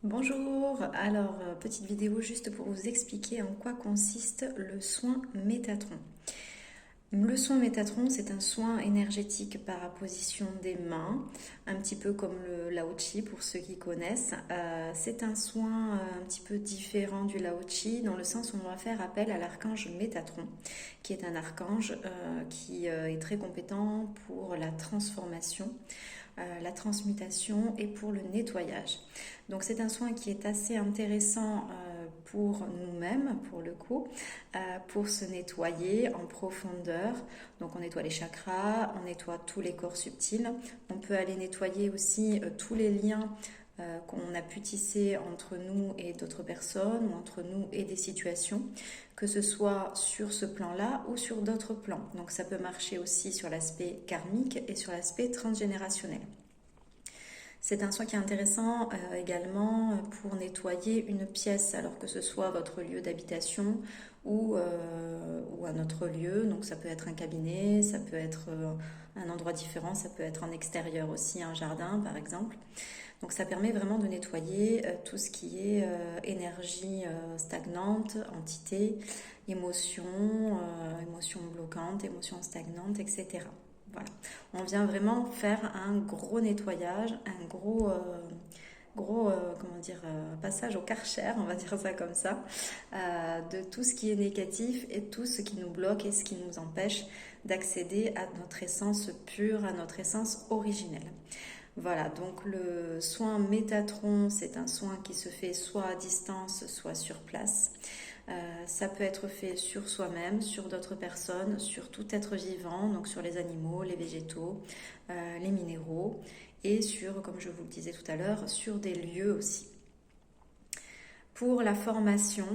Bonjour, alors petite vidéo juste pour vous expliquer en quoi consiste le soin Métatron. Le soin Métatron, c'est un soin énergétique par apposition des mains, un petit peu comme le Lao Chi pour ceux qui connaissent. C'est un soin un petit peu différent du Lao Chi dans le sens où on va faire appel à l'archange Métatron, qui est un archange qui est très compétent pour la transformation, la transmutation et pour le nettoyage. Donc c'est un soin qui est assez intéressant pour nous-mêmes, pour le coup, pour se nettoyer en profondeur. Donc on nettoie les chakras, on nettoie tous les corps subtils. On peut aller nettoyer aussi tous les liens qu'on a pu tisser entre nous et d'autres personnes ou entre nous et des situations, que ce soit sur ce plan-là ou sur d'autres plans. Donc ça peut marcher aussi sur l'aspect karmique et sur l'aspect transgénérationnel. C'est un soin qui est intéressant également pour nettoyer une pièce, alors que ce soit votre lieu d'habitation ou un autre lieu. Donc ça peut être un cabinet, ça peut être un endroit différent, ça peut être en extérieur aussi, un jardin par exemple. Donc ça permet vraiment de nettoyer tout ce qui est énergie stagnante, entité, émotions bloquantes, émotions stagnantes, etc. Voilà. On vient vraiment faire un gros nettoyage, un passage au karcher, on va dire ça comme ça, de tout ce qui est négatif et tout ce qui nous bloque et ce qui nous empêche d'accéder à notre essence pure, à notre essence originelle. Voilà, donc le soin Métatron, c'est un soin qui se fait soit à distance, soit sur place. Ça peut être fait sur soi-même, sur d'autres personnes, sur tout être vivant, donc sur les animaux, les végétaux, les minéraux et sur, comme je vous le disais tout à l'heure, sur des lieux aussi. Pour la formation,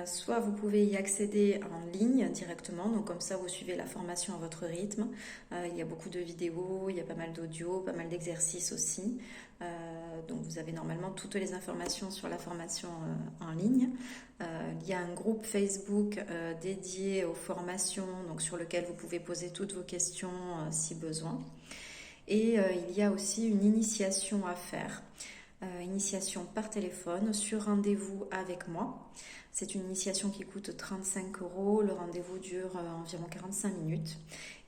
soit vous pouvez y accéder en ligne directement, donc comme ça vous suivez la formation à votre rythme. Il y a beaucoup de vidéos, il y a pas mal d'audio, pas mal d'exercices aussi. Donc vous avez normalement toutes les informations sur la formation en ligne. Il y a un groupe Facebook dédié aux formations, donc sur lequel vous pouvez poser toutes vos questions si besoin. Et il y a aussi une initiation à faire. Initiation par téléphone sur rendez-vous avec moi. C'est une initiation qui coûte 35 euros. Le rendez-vous dure environ 45 minutes.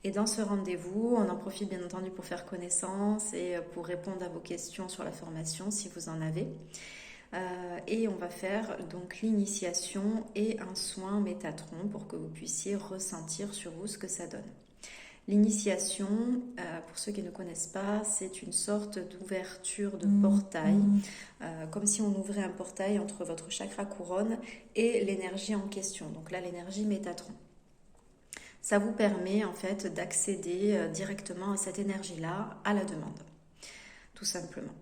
Et dans ce rendez-vous, on en profite bien entendu pour faire connaissance et pour répondre à vos questions sur la formation si vous en avez. Et on va faire donc l'initiation et un soin Métatron pour que vous puissiez ressentir sur vous ce que ça donne. L'initiation, pour ceux qui ne connaissent pas, c'est une sorte d'ouverture de portail, comme si on ouvrait un portail entre votre chakra couronne et l'énergie en question. Donc là, l'énergie Métatron. Ça vous permet en fait d'accéder directement à cette énergie-là à la demande, tout simplement.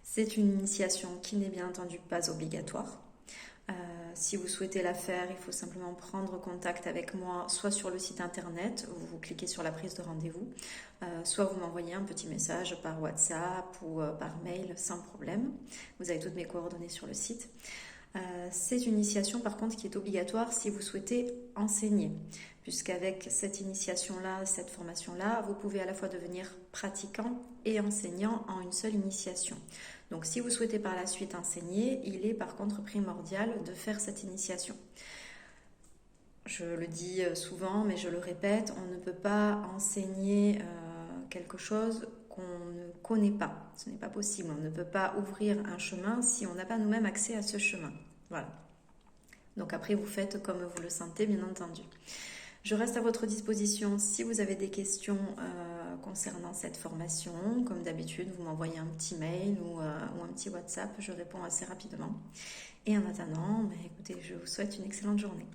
C'est une initiation qui n'est bien entendu pas obligatoire. Si vous souhaitez la faire, il faut simplement prendre contact avec moi, soit sur le site internet, où vous cliquez sur la prise de rendez-vous, soit vous m'envoyez un petit message par WhatsApp ou par mail sans problème. Vous avez toutes mes coordonnées sur le site. C'est une initiation par contre qui est obligatoire si vous souhaitez enseigner, puisqu'avec cette initiation-là, cette formation-là, vous pouvez à la fois devenir pratiquant et enseignant en une seule initiation. Donc si vous souhaitez par la suite enseigner, il est par contre primordial de faire cette initiation. Je le dis souvent, mais je le répète, on ne peut pas enseigner quelque chose qu'on ne connaît pas. Ce n'est pas possible. On ne peut pas ouvrir un chemin si on n'a pas nous-mêmes accès à ce chemin. Voilà. Donc après, vous faites comme vous le sentez, bien entendu. Je reste à votre disposition si vous avez des questions concernant cette formation. Comme d'habitude, vous m'envoyez un petit mail ou un petit WhatsApp. Je réponds assez rapidement. Et en attendant, écoutez, je vous souhaite une excellente journée.